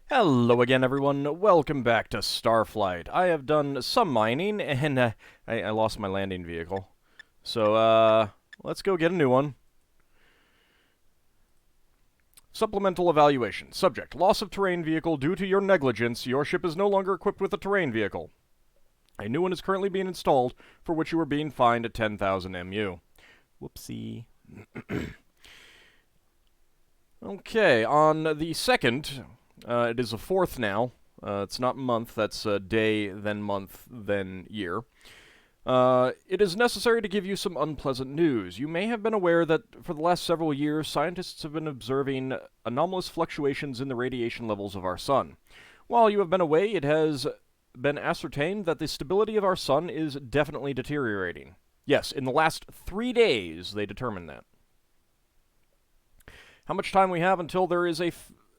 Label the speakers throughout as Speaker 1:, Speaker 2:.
Speaker 1: Hello again, everyone. Welcome back to Starflight. I have done some mining, and I lost my landing vehicle. So, let's go get a new one. Supplemental evaluation. Subject: loss of terrain vehicle due to your negligence. Your ship is no longer equipped with a terrain vehicle. A new one is currently being installed, for which you are being fined at 10,000 MU. Whoopsie. Okay, on the 2nd, it is a 4th now. It's not month, that's day, then month, then year. It is necessary to give you some unpleasant news. You may have been aware that for the last several years, scientists have been observing anomalous fluctuations in the radiation levels of our sun. While you have been away, it has been ascertained that the stability of our sun is definitely deteriorating. Yes, in the last 3 days, they determined that. How much time we have until there is a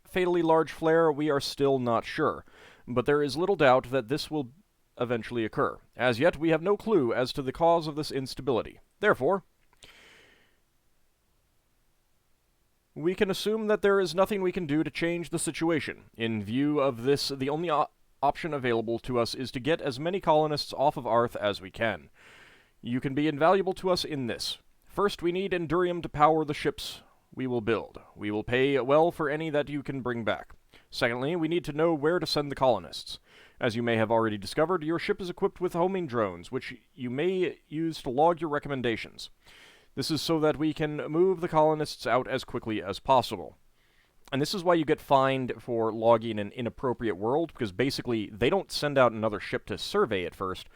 Speaker 1: fatally large flare, we are still not sure, but there is little doubt that this will eventually occur. As yet, we have no clue as to the cause of this instability. Therefore, we can assume that there is nothing we can do to change the situation. In view of this, the only option available to us is to get as many colonists off of Arth as we can. You can be invaluable to us in this. First, we need Endurium to power the ships we will build. We will pay well for any that you can bring back. Secondly, we need to know where to send the colonists. As you may have already discovered, your ship is equipped with homing drones, which you may use to log your recommendations. This is so that we can move the colonists out as quickly as possible. And this is why you get fined for logging an inappropriate world, because basically they don't send out another ship to survey it first.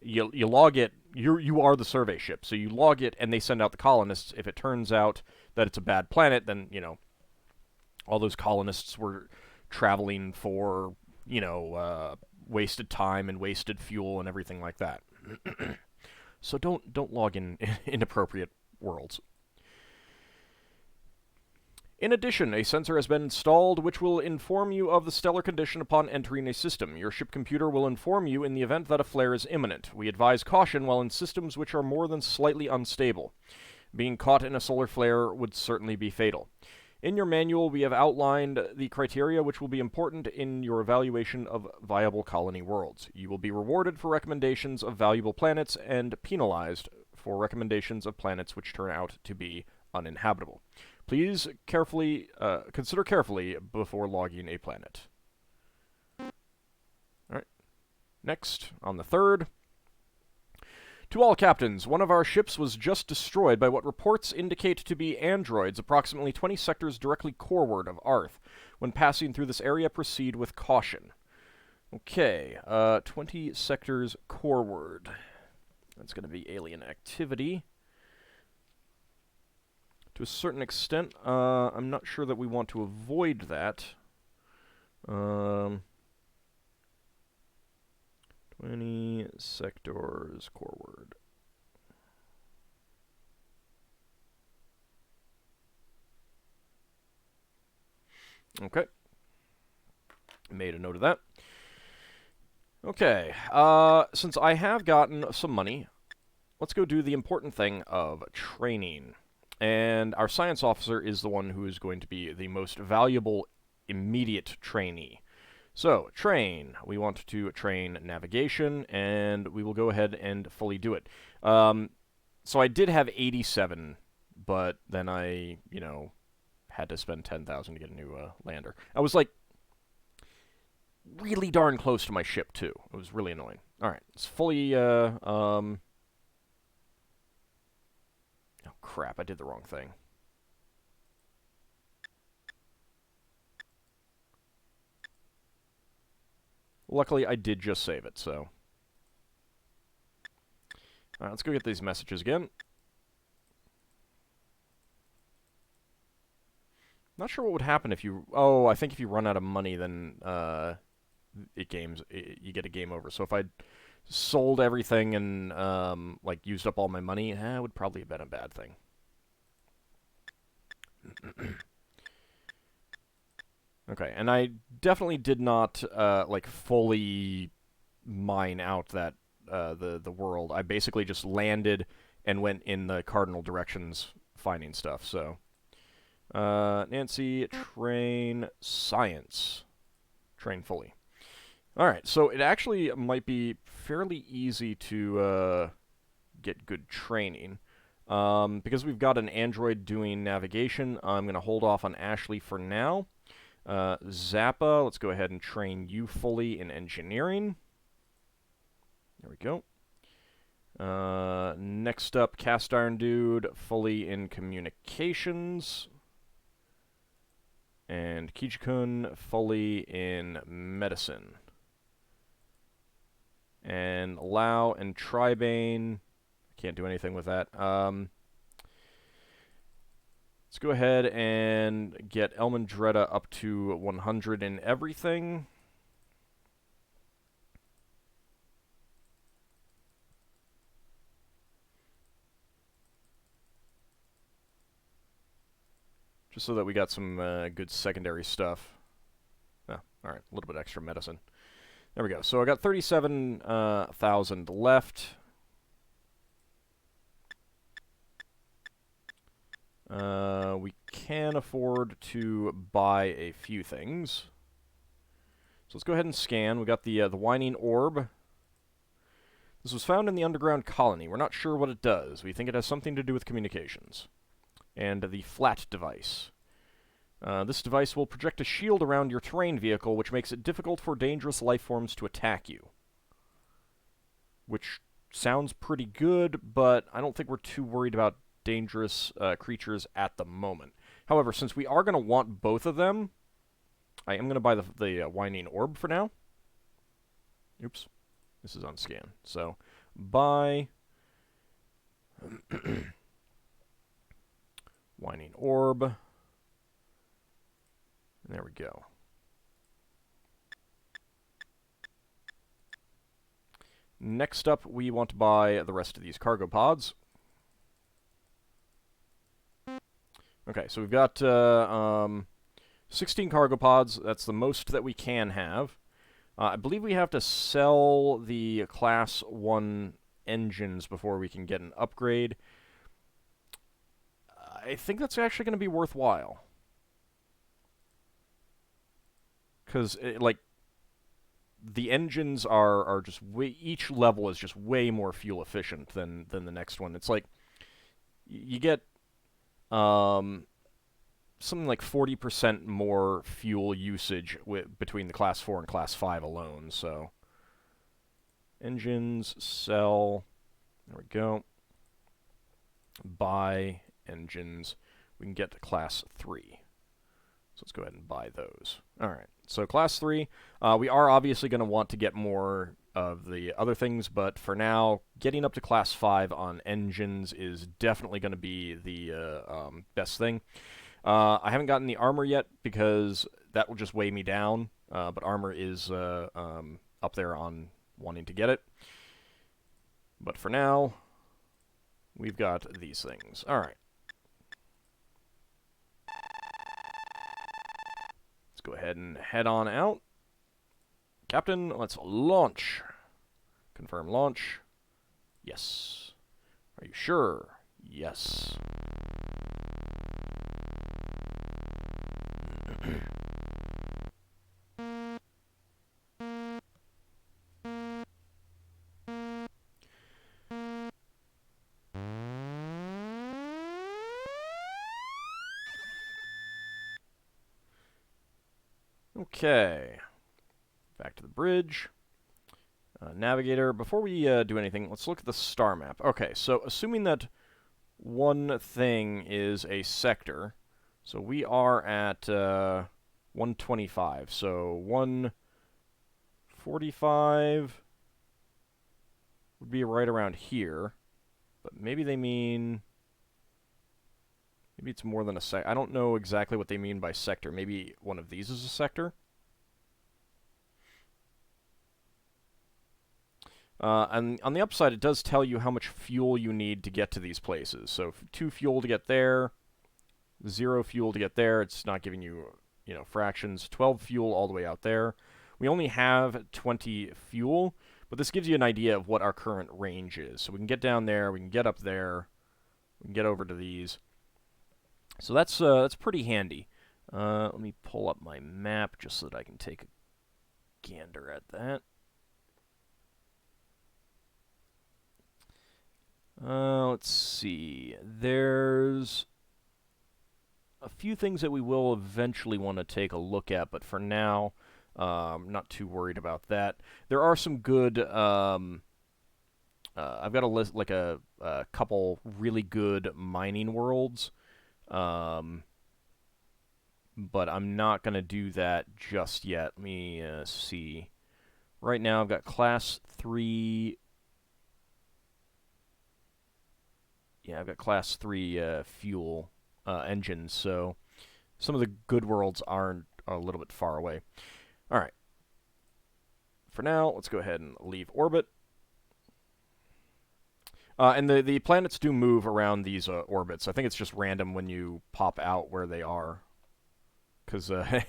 Speaker 1: You log it, you are the survey ship, so you log it and they send out the colonists. If it turns out that it's a bad planet, then, all those colonists were traveling for, wasted time and wasted fuel and everything like that. So don't log in inappropriate worlds. In addition, a sensor has been installed which will inform you of the stellar condition upon entering a system. Your ship computer will inform you in the event that a flare is imminent. We advise caution while in systems which are more than slightly unstable. Being caught in a solar flare would certainly be fatal. In your manual, we have outlined the criteria which will be important in your evaluation of viable colony worlds. You will be rewarded for recommendations of valuable planets and penalized for recommendations of planets which turn out to be uninhabitable. Please consider carefully before logging a planet. Alright. Next, on the 3rd. To all captains, one of our ships was just destroyed by what reports indicate to be androids approximately 20 sectors directly coreward of Arth. When passing through this area, proceed with caution. Okay, 20 sectors coreward. That's going to be alien activity. To a certain extent, I'm not sure that we want to avoid that. 20 sectors coreward. Okay. Made a note of that. Okay, since I have gotten some money, let's go do the important thing of training. And our science officer is the one who is going to be the most valuable immediate trainee. So, train. We want to train navigation, and we will go ahead and fully do it. So I did have 87, but then I, had to spend 10,000 to get a new lander. I was, really darn close to my ship, too. It was really annoying. Alright, it's fully, oh, crap, I did the wrong thing. Luckily, I did just save it, so. Alright, let's go get these messages again. Not sure what would happen if you... Oh, I think if you run out of money, then you get a game over. So if I sold everything and, used up all my money, it would probably have been a bad thing. Okay, and I definitely did not, fully mine out that, the world. I basically just landed and went in the cardinal directions finding stuff, so. Nancy, train, science. Train fully. Alright, so it actually might be fairly easy to get good training. Because we've got an android doing navigation, I'm going to hold off on Ashley for now. Zappa, let's go ahead and train you fully in engineering. There we go. Next up, Cast Iron Dude, fully in communications. And Kijikun, fully in medicine. And Lao and Tribane, can't do anything with that. Let's go ahead and get Elmandretta up to 100 in everything. Just so that we got some good secondary stuff. Oh, alright, a little bit extra medicine. There we go. So I got 37,000 left. We can afford to buy a few things. So let's go ahead and scan. We got the Whining Orb. This was found in the underground colony. We're not sure what it does. We think it has something to do with communications. And the Flat Device. This device will project a shield around your terrain vehicle, which makes it difficult for dangerous life forms to attack you. Which sounds pretty good, but I don't think we're too worried about dangerous creatures at the moment. However, since we are going to want both of them, I am going to buy the Whining Orb for now. Oops. This is on scan. So, buy Whining Orb. There we go. Next up, we want to buy the rest of these cargo pods. Okay, so we've got 16 cargo pods. That's the most that we can have. I believe we have to sell the Class 1 engines before we can get an upgrade. I think that's actually going to be worthwhile. Because, like, the engines are just each level is just way more fuel efficient than the next one. It's like, you get something like 40% more fuel usage between the Class 4 and Class 5 alone, so. Engines, sell, there we go. Buy engines. We can get to Class 3. So let's go ahead and buy those. Alright, so Class 3, we are obviously going to want to get more of the other things, but for now, getting up to Class 5 on engines is definitely going to be the best thing. I haven't gotten the armor yet, because that will just weigh me down, but armor is up there on wanting to get it. But for now, we've got these things. Alright. Go ahead and head on out. Captain, let's launch. Confirm launch. Yes. Are you sure? Yes. Okay, back to the bridge. Navigator, before we do anything, let's look at the star map. Okay, so assuming that one thing is a sector, so we are at 125, so 145 would be right around here, but maybe they mean... Maybe it's more than a I don't know exactly what they mean by sector. Maybe one of these is a sector? And on the upside, it does tell you how much fuel you need to get to these places. So 2 fuel to get there, 0 fuel to get there. It's not giving you, fractions. 12 fuel all the way out there. We only have 20 fuel, but this gives you an idea of what our current range is. So we can get down there, we can get up there, we can get over to these. So that's pretty handy. Let me pull up my map just so that I can take a gander at that. Let's see. There's a few things that we will eventually want to take a look at, but for now, not too worried about that. There are some good. I've got a list, like a couple really good mining worlds, but I'm not gonna do that just yet. Let me see. Right now, I've got Class 3. Yeah, I've got Class 3 fuel engines, so some of the good worlds are a little bit far away. All right. For now, let's go ahead and leave orbit. And the planets do move around these orbits. I think it's just random when you pop out where they are. Because I've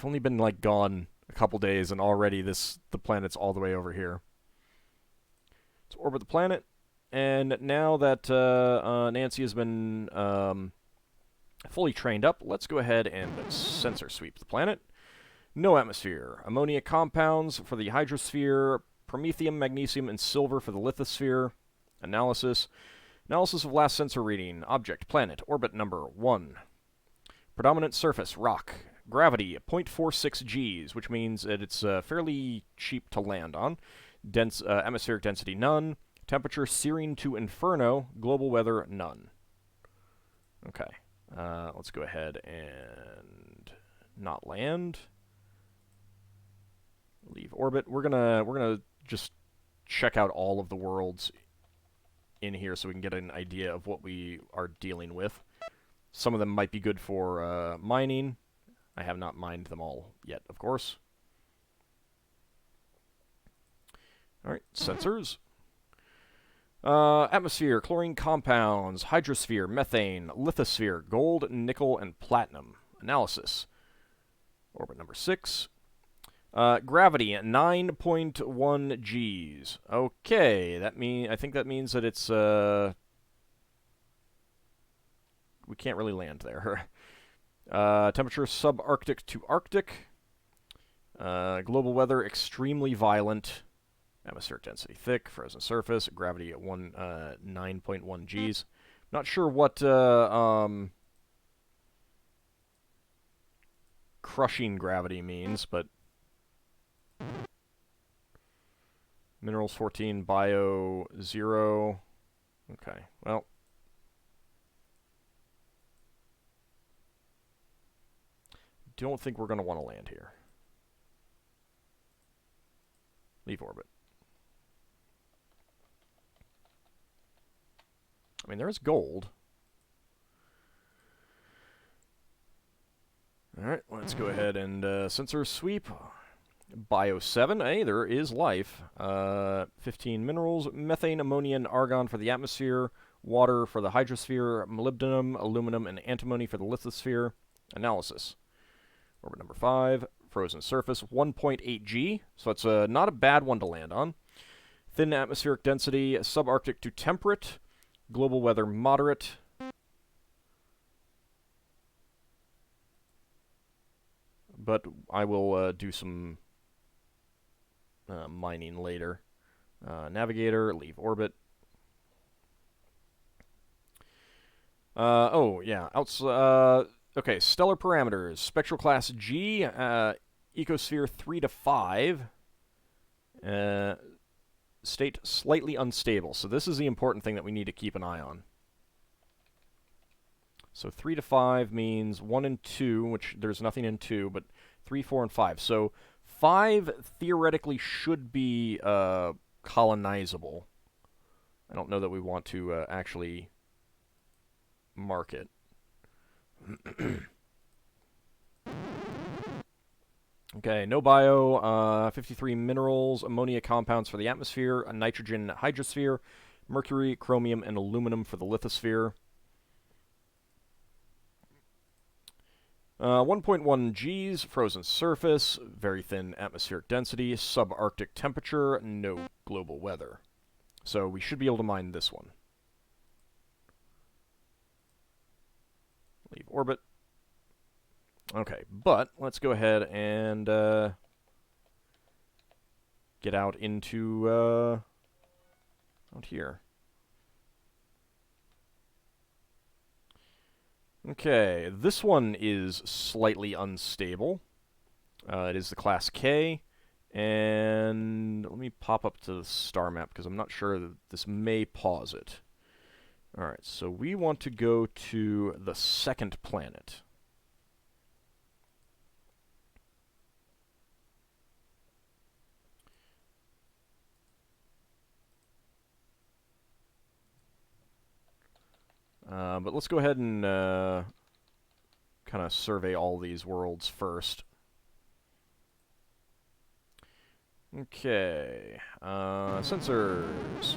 Speaker 1: only been like gone a couple days, and already the planet's all the way over here. Let's orbit the planet. And now that Nancy has been fully trained up, let's go ahead and sensor sweep the planet. No atmosphere. Ammonia compounds for the hydrosphere. Promethium, magnesium, and silver for the lithosphere. Analysis. Analysis of last sensor reading. Object, planet, orbit number 1. Predominant surface, rock. Gravity, 0.46 Gs, which means that it's fairly cheap to land on. Atmospheric density, none. Temperature, searing to inferno. Global weather, none. Okay. Let's go ahead and not land. Leave orbit. We're gonna just check out all of the worlds in here so we can get an idea of what we are dealing with. Some of them might be good for mining. I have not mined them all yet, of course. Alright, sensors. Atmosphere, chlorine compounds, hydrosphere, methane, lithosphere, gold, nickel, and platinum. Analysis. Orbit number 6. Gravity at 9.1 Gs. Okay, I think that means that it's we can't really land there. Temperature subarctic to Arctic. Global weather extremely violent. Atmospheric density thick. Frozen surface. Gravity at 9.1 Gs. Not sure what crushing gravity means, but minerals 14, bio 0. Okay, well. Don't think we're going to want to land here. Leave orbit. I mean, there's gold. Alright, let's go ahead and sensor sweep. Bio 7, hey, there is life. 15 minerals, methane, ammonia, and argon for the atmosphere, water for the hydrosphere, molybdenum, aluminum, and antimony for the lithosphere. Analysis. Orbit number 5, frozen surface, 1.8 G, so it's not a bad one to land on. Thin atmospheric density, subarctic to temperate, global weather moderate. But I will do some mining later. Navigator, leave orbit. Oh, yeah. Okay, stellar parameters. Spectral class G, ecosphere 3 to 5. State slightly unstable. So this is the important thing that we need to keep an eye on. So 3 to 5 means 1 and 2, which there's nothing in 2, but 3, 4, and 5. So 5 theoretically should be colonizable. I don't know that we want to actually mark it. Okay, no bio, 53 minerals, ammonia compounds for the atmosphere, a nitrogen hydrosphere, mercury, chromium, and aluminum for the lithosphere. 1.1 Gs, frozen surface, very thin atmospheric density, subarctic temperature, no global weather. So we should be able to mine this one. Leave orbit. Okay, but let's go ahead and get out into, out here. Okay, this one is slightly unstable. It is the class K, and let me pop up to the star map, because I'm not sure that this may pause it. Alright, so we want to go to the second planet. But let's go ahead and kind of survey all these worlds first. Okay, sensors.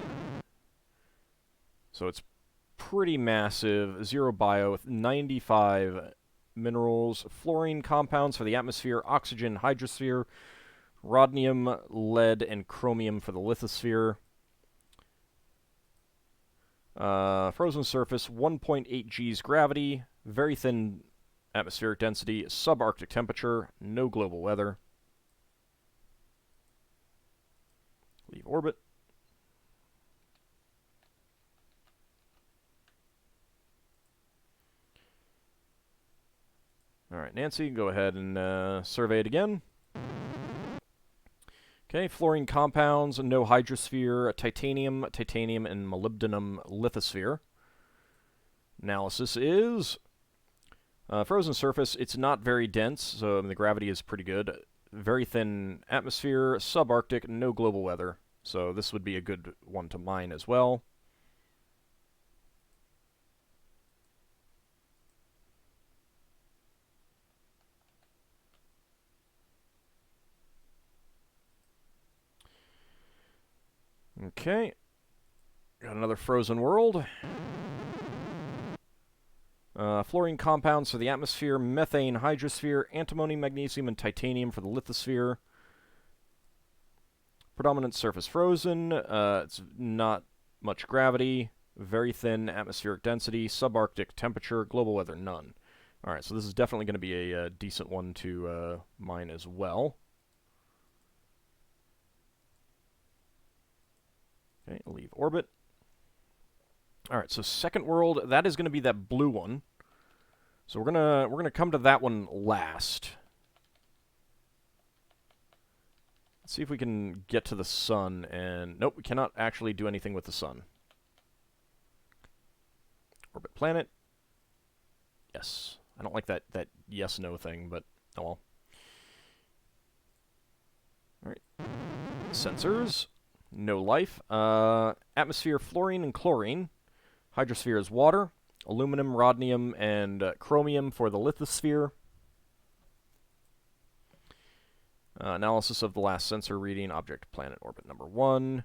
Speaker 1: So it's pretty massive. 0 bio with 95 minerals, fluorine compounds for the atmosphere, oxygen, hydrosphere, rhodium, lead, and chromium for the lithosphere. Frozen surface, 1.8 G's gravity, very thin atmospheric density, subarctic temperature, no global weather. Leave orbit. Alright, Nancy, go ahead and survey it again. Okay, fluorine compounds, no hydrosphere, titanium, and molybdenum lithosphere. Analysis is frozen surface. It's not very dense, so the gravity is pretty good. Very thin atmosphere, subarctic, no global weather. So this would be a good one to mine as well. Okay. Got another frozen world. Fluorine compounds for the atmosphere, methane, hydrosphere, antimony, magnesium, and titanium for the lithosphere. Predominant surface frozen. It's not much gravity. Very thin atmospheric density. Subarctic temperature. Global weather, none. Alright, so this is definitely going to be a decent one to mine as well. Okay, leave orbit. Alright, so second world, that is going to be that blue one. So we're gonna come to that one last. Let's see if we can get to the sun, and nope, we cannot actually do anything with the sun. Orbit planet. Yes. I don't like that yes-no thing, but oh well. Alright. Sensors. No life. Atmosphere, fluorine and chlorine. Hydrosphere is water. Aluminum, rhodium, and chromium for the lithosphere. Analysis of the last sensor reading. Object planet orbit number 1.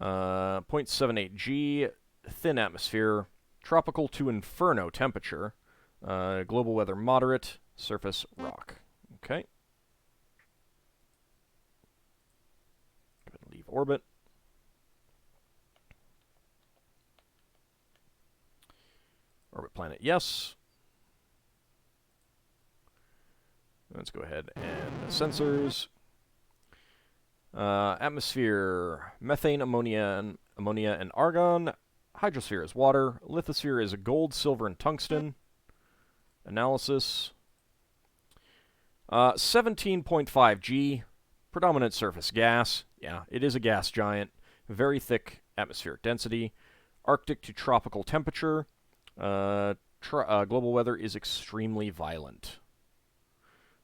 Speaker 1: 0.78 G. Thin atmosphere. Tropical to inferno temperature. Global weather moderate. Surface rock. Okay. Go ahead and leave orbit. Orbit planet, yes. Let's go ahead and sensors. Atmosphere, methane, ammonia, and argon. Hydrosphere is water. Lithosphere is gold, silver, and tungsten. Analysis. 17.5 G. Predominant surface gas. Yeah, it is a gas giant. Very thick atmospheric density. Arctic to tropical temperature. Global weather is extremely violent.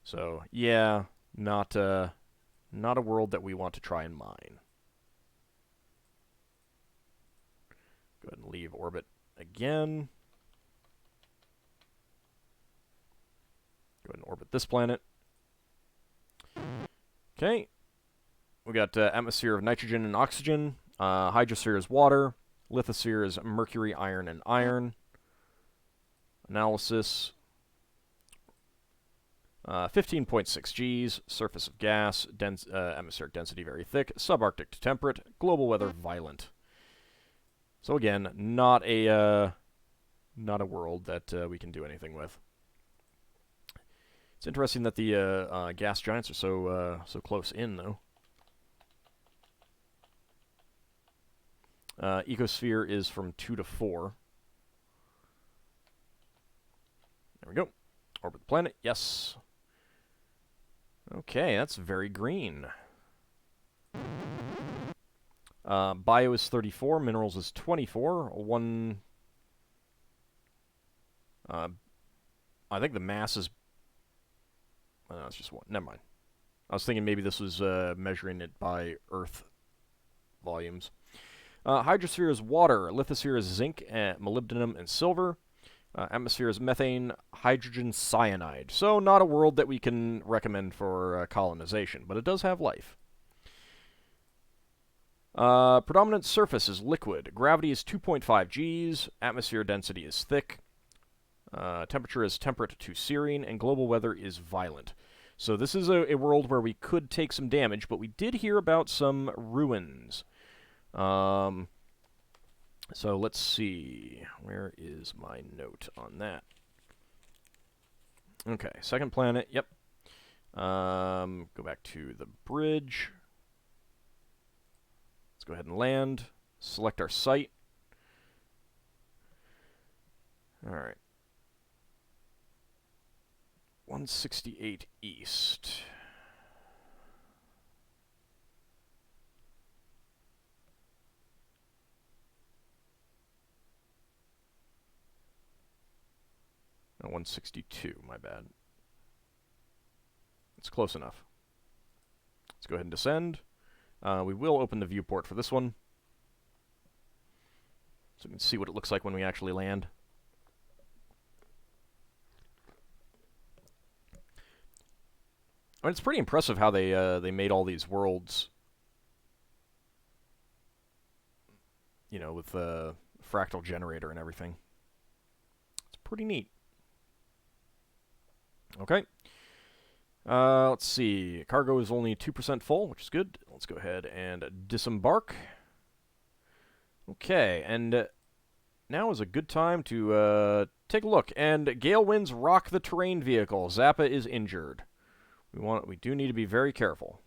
Speaker 1: So, yeah, not a world that we want to try and mine. Go ahead and leave orbit again. Go ahead and orbit this planet. Okay. We got atmosphere of nitrogen and oxygen. Hydrosphere is water. Lithosphere is mercury, iron, and iron. Analysis. 15.6 Gs. Surface of gas. Atmospheric density very thick. Subarctic to temperate. Global weather violent. So again, not a world that we can do anything with. It's interesting that the gas giants are so close in, though. Ecosphere is from 2 to 4. There we go. Orbit the planet, yes. Okay, that's very green. Bio is 34, minerals is 24. I think the mass is... it's just 1. Never mind. I was thinking maybe this was measuring it by Earth volumes. Hydrosphere is water. Lithosphere is zinc, molybdenum, and silver. Atmosphere is methane, hydrogen cyanide. So not a world that we can recommend for colonization, but it does have life. Predominant surface is liquid. Gravity is 2.5 Gs. Atmosphere density is thick. Temperature is temperate to serene, and global weather is violent. So this is a world where we could take some damage, but we did hear about some ruins. So let's see. Where is my note on that? Okay, second planet. Yep. Go back to the bridge. Let's go ahead and land. Select our site. All right. 168 east. No, 162, my bad. It's close enough. Let's go ahead and descend. We will open the viewport for this one, so we can see what it looks like when we actually land. I mean, it's pretty impressive how they made all these worlds, you know, with the fractal generator and everything. It's pretty neat. Okay. Let's see. Cargo is only 2% full, which is good. Let's go ahead and disembark. Okay, and now is a good time to take a look. And gale winds rock the terrain vehicle. Zappa is injured. We do need to be very careful.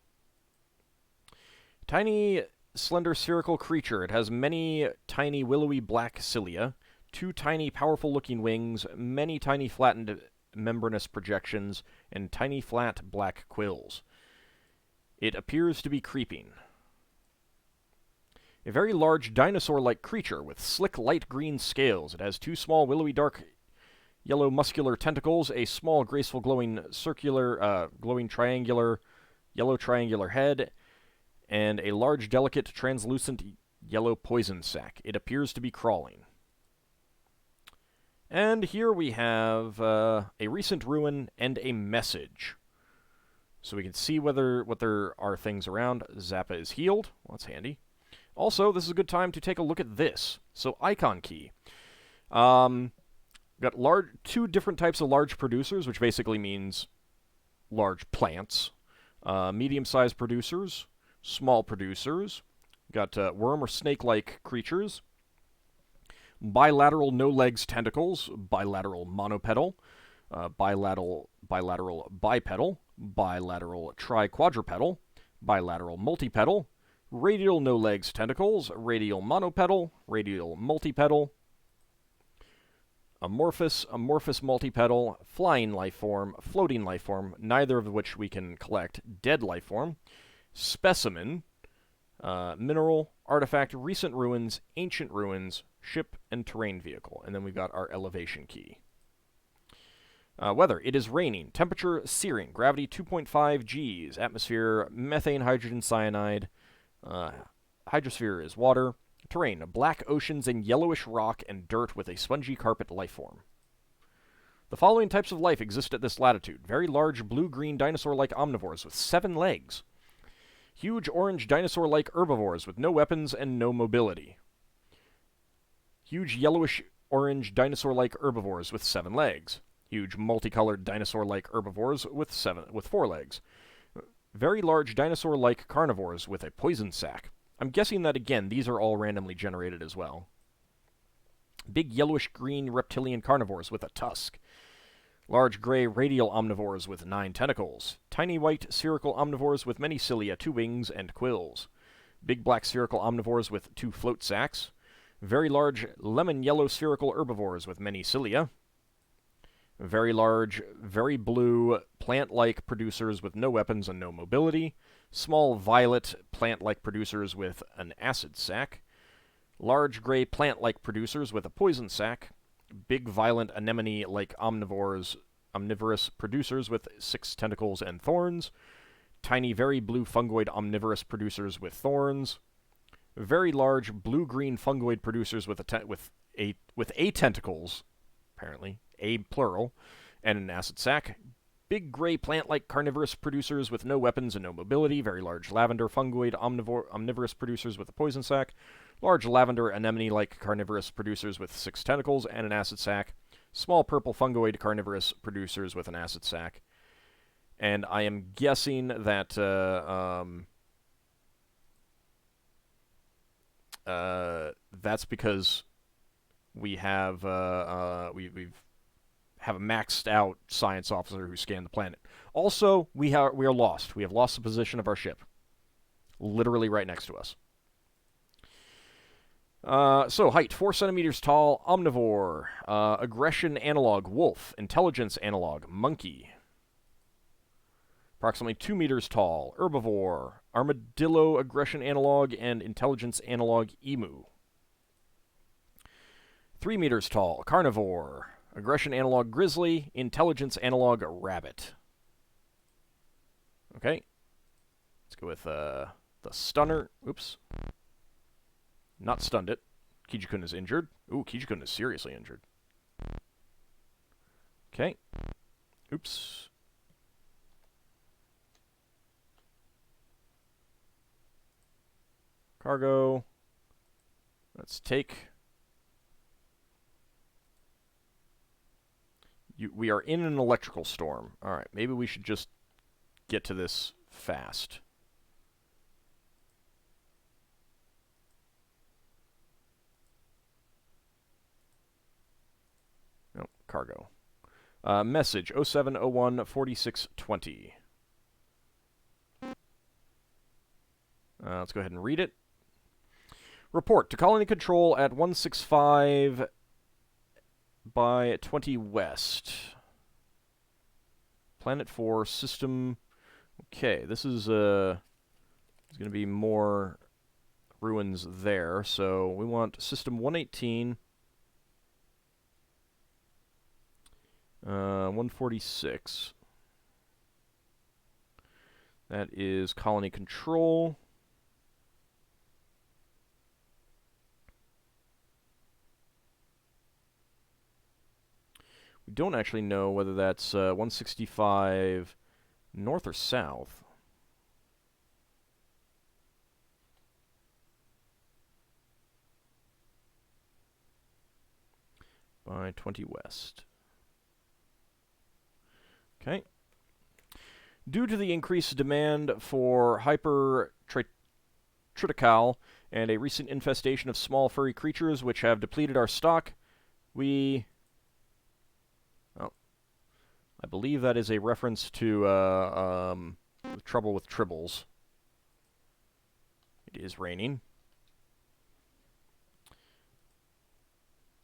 Speaker 1: Tiny, slender, spherical creature. It has many tiny, willowy black cilia, 2 tiny, powerful-looking wings, many tiny, flattened, membranous projections, and tiny, flat, black quills. It appears to be creeping. A very large dinosaur-like creature with slick, light green scales. It has 2 small, willowy, dark yellow muscular tentacles, a small, graceful, glowing triangular, yellow triangular head, and a large, delicate, translucent yellow poison sac. It appears to be crawling. And here we have a recent ruin and a message. So we can see what there are things around. Zappa is healed. Well, that's handy. Also, this is a good time to take a look at this. So, icon key. Got 2 different types of large producers, which basically means large plants. Medium-sized producers, small producers. Got worm or snake-like creatures. Bilateral no-legs tentacles, bilateral monopedal, bilateral bipedal, bilateral triquadrupedal, bilateral multipedal, radial no-legs tentacles, radial monopedal, radial multipedal, amorphous multipedal, flying lifeform, floating lifeform, neither of which we can collect, dead lifeform, specimen, mineral, artifact, recent ruins, ancient ruins, ship, and terrain vehicle. And then we've got our elevation key. Weather, it is raining. Temperature, searing. Gravity, 2.5 Gs. Atmosphere, methane, hydrogen cyanide. Hydrosphere is water. Terrain, black oceans and yellowish rock and dirt with a spongy carpet lifeform. The following types of life exist at this latitude. Very large blue-green dinosaur-like omnivores with 7 legs. Huge orange dinosaur-like herbivores with no weapons and no mobility. Huge yellowish-orange dinosaur-like herbivores with 7 legs. Huge multicolored dinosaur-like herbivores with 4 legs. Very large dinosaur-like carnivores with a poison sac. I'm guessing that, again, these are all randomly generated as well. Big yellowish-green reptilian carnivores with a tusk. Large gray radial omnivores with 9 tentacles. Tiny white spherical omnivores with many cilia, 2 wings, and quills. big black spherical omnivores with 2 float sacs, very large lemon yellow spherical herbivores with many cilia, very large, very blue plant-like producers with no weapons and no mobility, small violet plant-like producers with an acid sac, large gray plant-like producers with a poison sac, big violent anemone-like omnivorous producers with 6 tentacles and thorns, tiny very blue fungoid omnivorous producers with thorns, very large blue-green fungoid producers with a tentacles, apparently, a plural, and an acid sac, big gray plant-like carnivorous producers with no weapons and no mobility, very large lavender fungoid omnivorous producers with a poison sac, large lavender anemone-like carnivorous producers with 6 tentacles and an acid sac, small purple fungoid carnivorous producers with an acid sac. And I am guessing that that's because we have we have a maxed out science officer who scanned the planet. Also, we are lost. We have lost the position of our ship, literally right next to us. So, height, 4 centimeters tall, omnivore. Aggression analog, wolf. Intelligence analog, monkey. Approximately 2 meters tall, herbivore. Armadillo aggression analog and intelligence analog, emu. 3 meters tall, carnivore. Aggression analog, grizzly. Intelligence analog, rabbit. Okay. Let's go with the stunner. Oops. Not stunned it. Kijikun is injured. Ooh, Kijikun is seriously injured. Okay. Oops. Cargo. Let's take. We are in an electrical storm. Alright, maybe we should just get to this fast. Cargo. Message 0701 4620. Let's go ahead and read it. Report to Colony Control at 165 by 20 West. Planet 4 system. Okay, this is there's going to be more ruins there, so we want system 118. 146. That is Colony Control. We don't actually know whether that's 165 north or south. By 20 West. Okay. Due to the increased demand for hyper-triticale and a recent infestation of small furry creatures which have depleted our stock, we... Well, I believe that is a reference to trouble with tribbles. It is raining.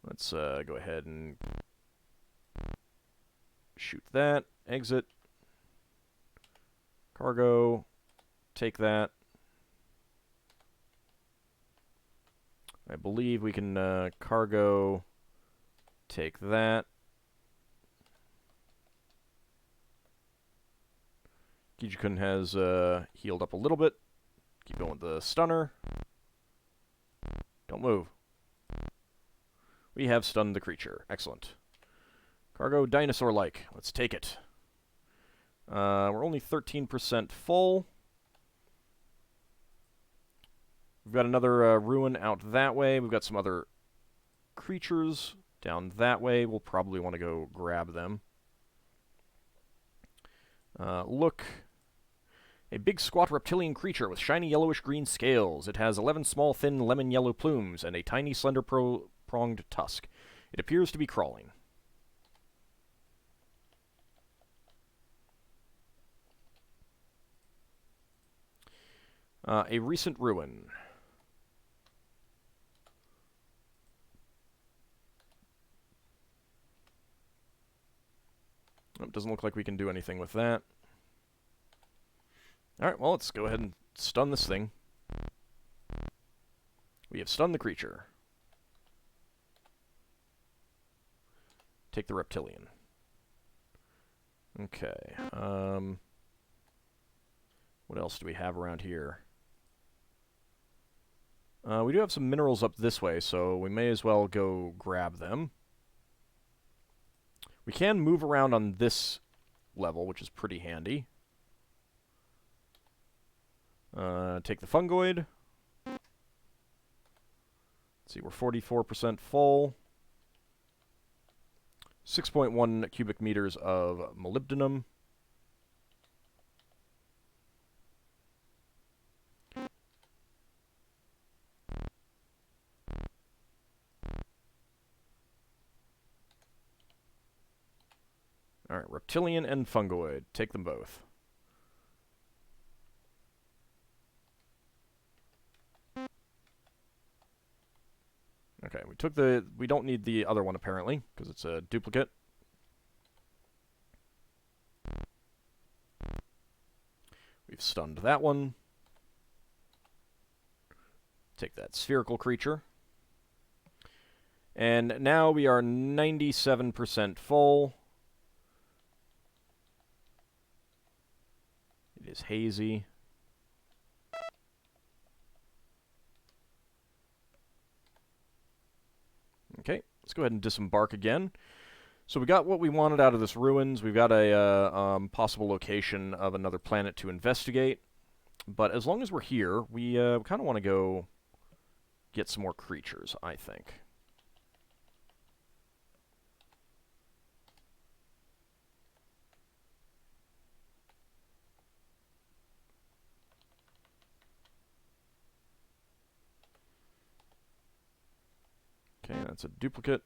Speaker 1: Let's go ahead and shoot that. Exit. Cargo. Take that. I believe we can cargo. Take that. Kijikun has healed up a little bit. Keep going with the stunner. Don't move. We have stunned the creature. Excellent. Cargo dinosaur-like. Let's take it. We're only 13% full. We've got another ruin out that way. We've got some other creatures down that way. We'll probably want to go grab them. Look. A big squat reptilian creature with shiny yellowish-green scales. It has 11 small, thin, lemon-yellow plumes and a tiny, slender pronged tusk. It appears to be crawling. A recent ruin. Oh, doesn't look like we can do anything with that. Alright, well, let's go ahead and stun this thing. We have stunned the creature. Take the reptilian. Okay, what else do we have around here? We do have some minerals up this way, so we may as well go grab them. We can move around on this level, which is pretty handy. Take the fungoid. Let's see, we're 44% full. 6.1 cubic meters of molybdenum. Alright, reptilian and fungoid. Take them both. Okay, we took the... We don't need the other one, apparently, because it's a duplicate. We've stunned that one. Take that spherical creature. And now we are 97% full. It is hazy. Okay, let's go ahead and disembark again. So we got what we wanted out of this ruins. We've got a possible location of another planet to investigate. But as long as we're here, we kind of want to go get some more creatures, I think. Okay, that's a duplicate.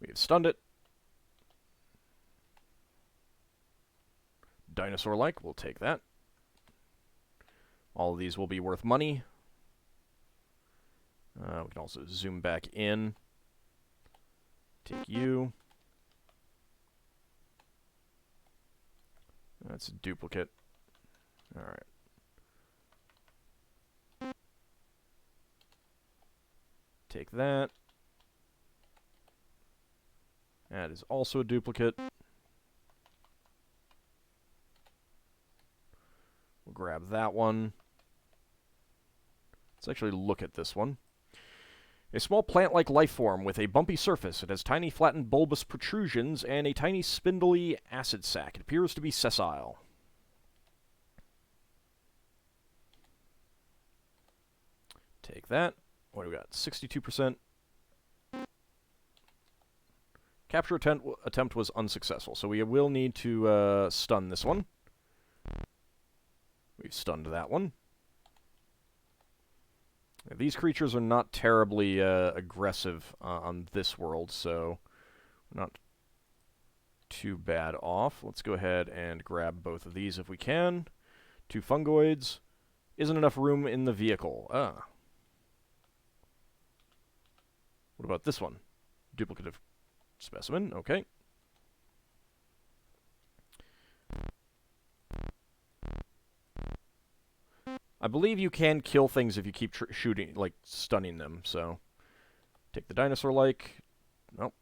Speaker 1: We have stunned it. Dinosaur-like, we'll take that. All of these will be worth money. We can also zoom back in. Take you. That's a duplicate. Alright. Take that. That is also a duplicate. We'll grab that one. Let's actually look at this one. A small plant-like life form with a bumpy surface. It has tiny flattened bulbous protrusions and a tiny spindly acid sac. It appears to be sessile. Take that. What do we got? 62%. Capture attempt was unsuccessful, so we will need to stun this one. We've stunned that one. These creatures are not terribly aggressive on this world, so we're not too bad off. Let's go ahead and grab both of these if we can. 2 fungoids. Isn't enough room in the vehicle. Ah. What about this one? Duplicative specimen. Okay. I believe you can kill things if you keep shooting, like, stunning them, so... Take the dinosaur-like. Nope.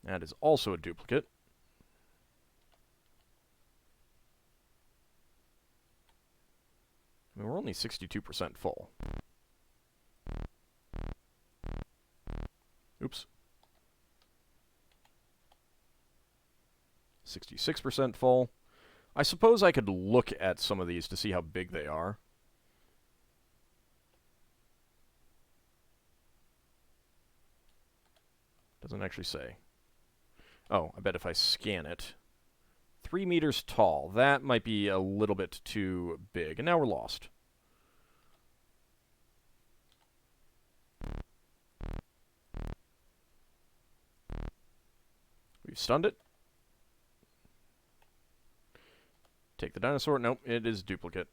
Speaker 1: That is also a duplicate. I mean, we're only 62% full. Oops. 66% full. I suppose I could look at some of these to see how big they are. Doesn't actually say. Oh, I bet if I scan it. 3 meters tall. That might be a little bit too big. And now we're lost. We've stunned it. Take the dinosaur. Nope, it is duplicate.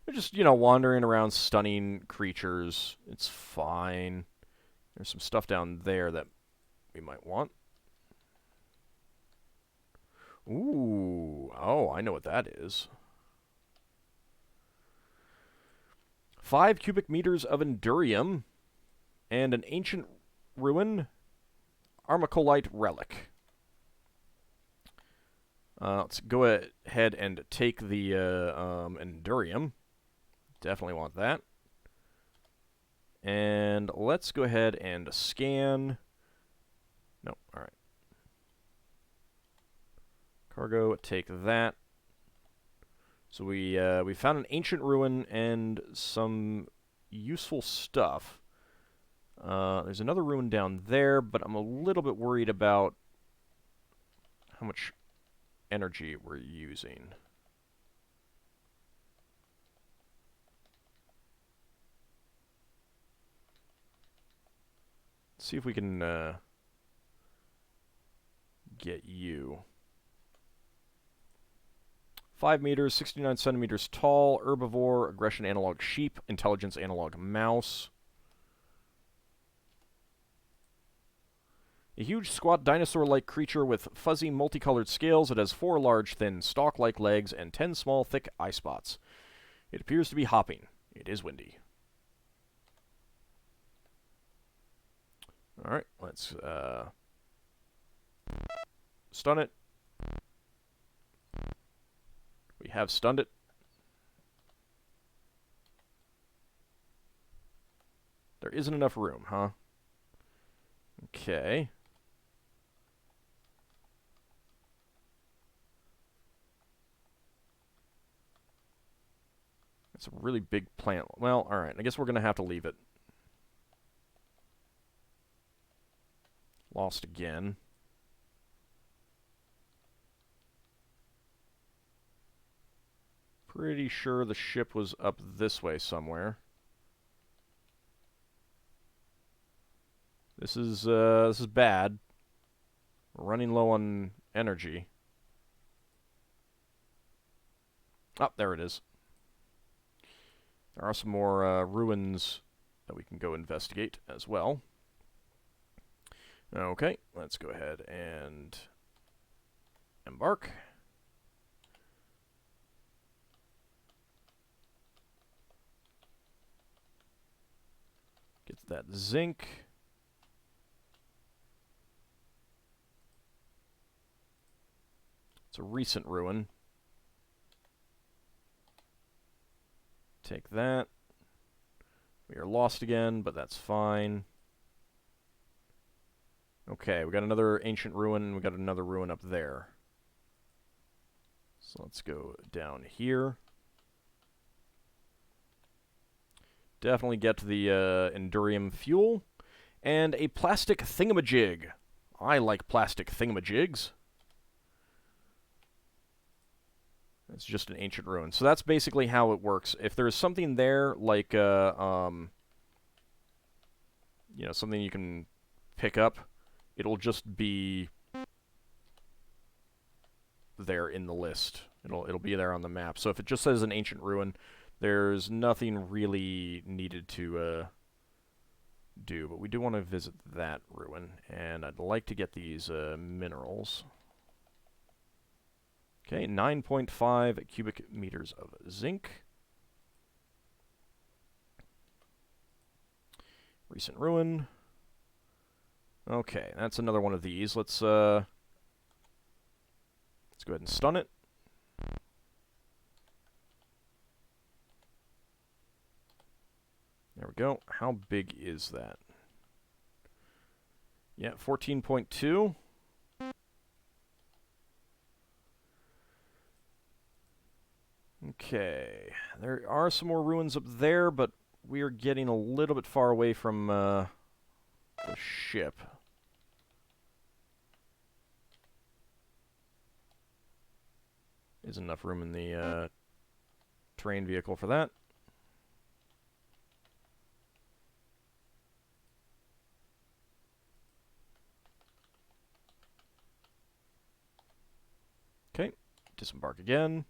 Speaker 1: They're just, you know, wandering around stunning creatures. It's fine. There's some stuff down there that we might want. Ooh. Oh, I know what that is. 5 cubic meters of Endurium and an ancient ruin Armacolite relic. Let's go ahead and take the Endurium. Definitely want that. And let's go ahead and scan. No, alright. Cargo, take that. So we found an ancient ruin and some useful stuff. There's another ruin down there, but I'm a little bit worried about how much energy we're using. Let's see if we can get you. 5 meters, 69 centimeters tall, herbivore, aggression analog sheep, intelligence analog mouse. A huge, squat, dinosaur-like creature with fuzzy, multicolored scales. It has 4 large, thin, stalk-like legs and 10 small, thick eye spots. It appears to be hopping. It is windy. Alright, let's stun it. We have stunned it. There isn't enough room, huh? Okay. It's a really big plant. Well, alright, I guess we're going to have to leave it. Lost again. Pretty sure the ship was up this way somewhere. This is bad. We're running low on energy. Oh, there it is. There are some more ruins that we can go investigate as well. Okay, let's go ahead and embark. Get that zinc. It's a recent ruin. Take that. We are lost again, but that's fine. Okay, we got another ancient ruin, and we got another ruin up there. So let's go down here. Definitely get the Endurium fuel. And a plastic thingamajig. I like plastic thingamajigs. It's just an ancient ruin. So that's basically how it works. If there's something there, like, you know, something you can pick up, it'll just be there in the list. It'll be there on the map. So if it just says an ancient ruin, there's nothing really needed to do. But we do want to visit that ruin, and I'd like to get these minerals. Okay, 9.5 cubic meters of zinc. Recent ruin. Okay, that's another one of these. Let's go ahead and stun it. There we go. How big is that? Yeah, 14.2. Okay, there are some more ruins up there, but we are getting a little bit far away from the ship. Isn't enough room in the terrain vehicle for that. Okay, disembark again.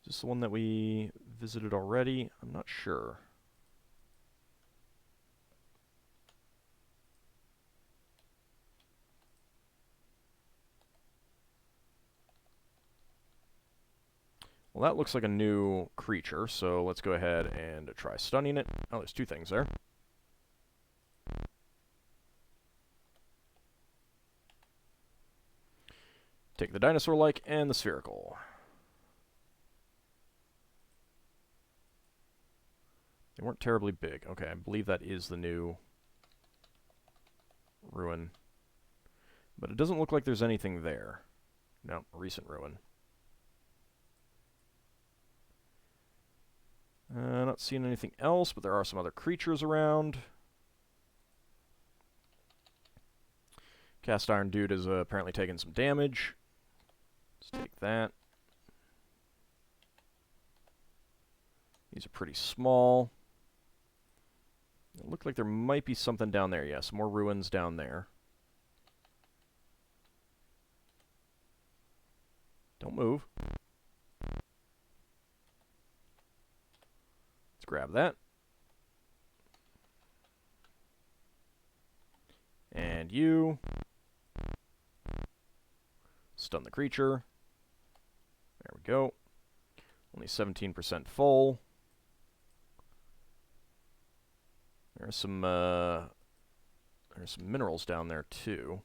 Speaker 1: Is this the one that we visited already? I'm not sure. Well, that looks like a new creature, so let's go ahead and try stunning it. Oh, there's two things there. Take the dinosaur-like and the spherical. They weren't terribly big. Okay, I believe that is the new ruin. But it doesn't look like there's anything there. No, recent ruin. Not seeing anything else, but there are some other creatures around. Cast Iron Dude is apparently taking some damage. Let's take that. These are pretty small. It looked like there might be something down there. Yes, more ruins down there. Don't move. Let's grab that. And you. Stun the creature. There we go. Only 17% full. There's some minerals down there too.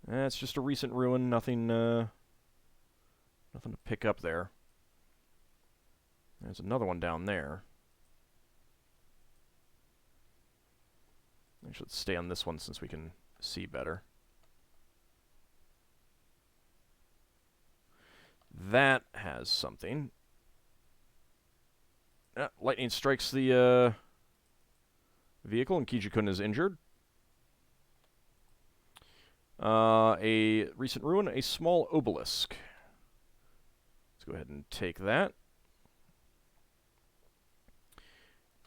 Speaker 1: It's just a recent ruin. Nothing to pick up there. There's another one down there. I should stay on this one since we can see better. That has something. Lightning strikes the vehicle and Kijikun is injured. A recent ruin, a small obelisk. Let's go ahead and take that.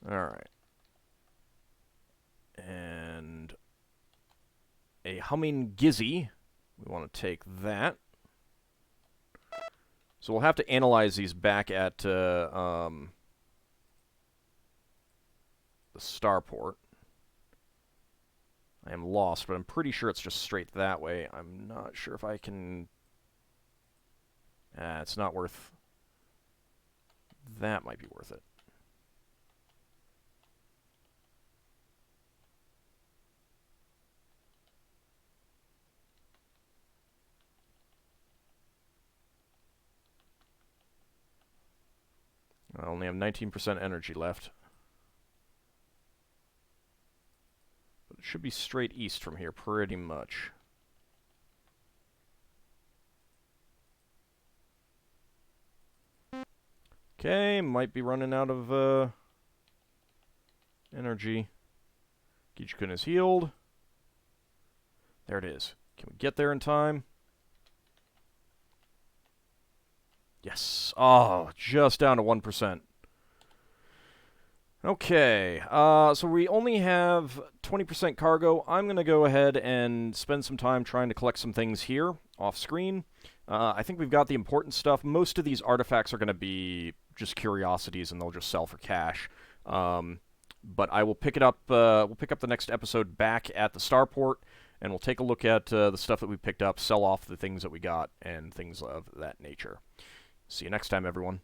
Speaker 1: Alright. And a humming gizzy. We want to take that. So we'll have to analyze these back at the starport. I am lost, but I'm pretty sure it's just straight that way. I'm not sure if I can... it's not worth... That might be worth it. I only have 19% energy left. But it should be straight east from here, pretty much. Okay, might be running out of energy. Kijikun is healed. There it is. Can we get there in time? Yes. Oh, just down to 1%. Okay, so we only have 20% cargo. I'm going to go ahead and spend some time trying to collect some things here, off screen. I think we've got the important stuff. Most of these artifacts are going to be just curiosities, and they'll just sell for cash. But I will pick it up, we'll pick up the next episode back at the starport, and we'll take a look at the stuff that we picked up, sell off the things that we got, and things of that nature. See you next time, everyone.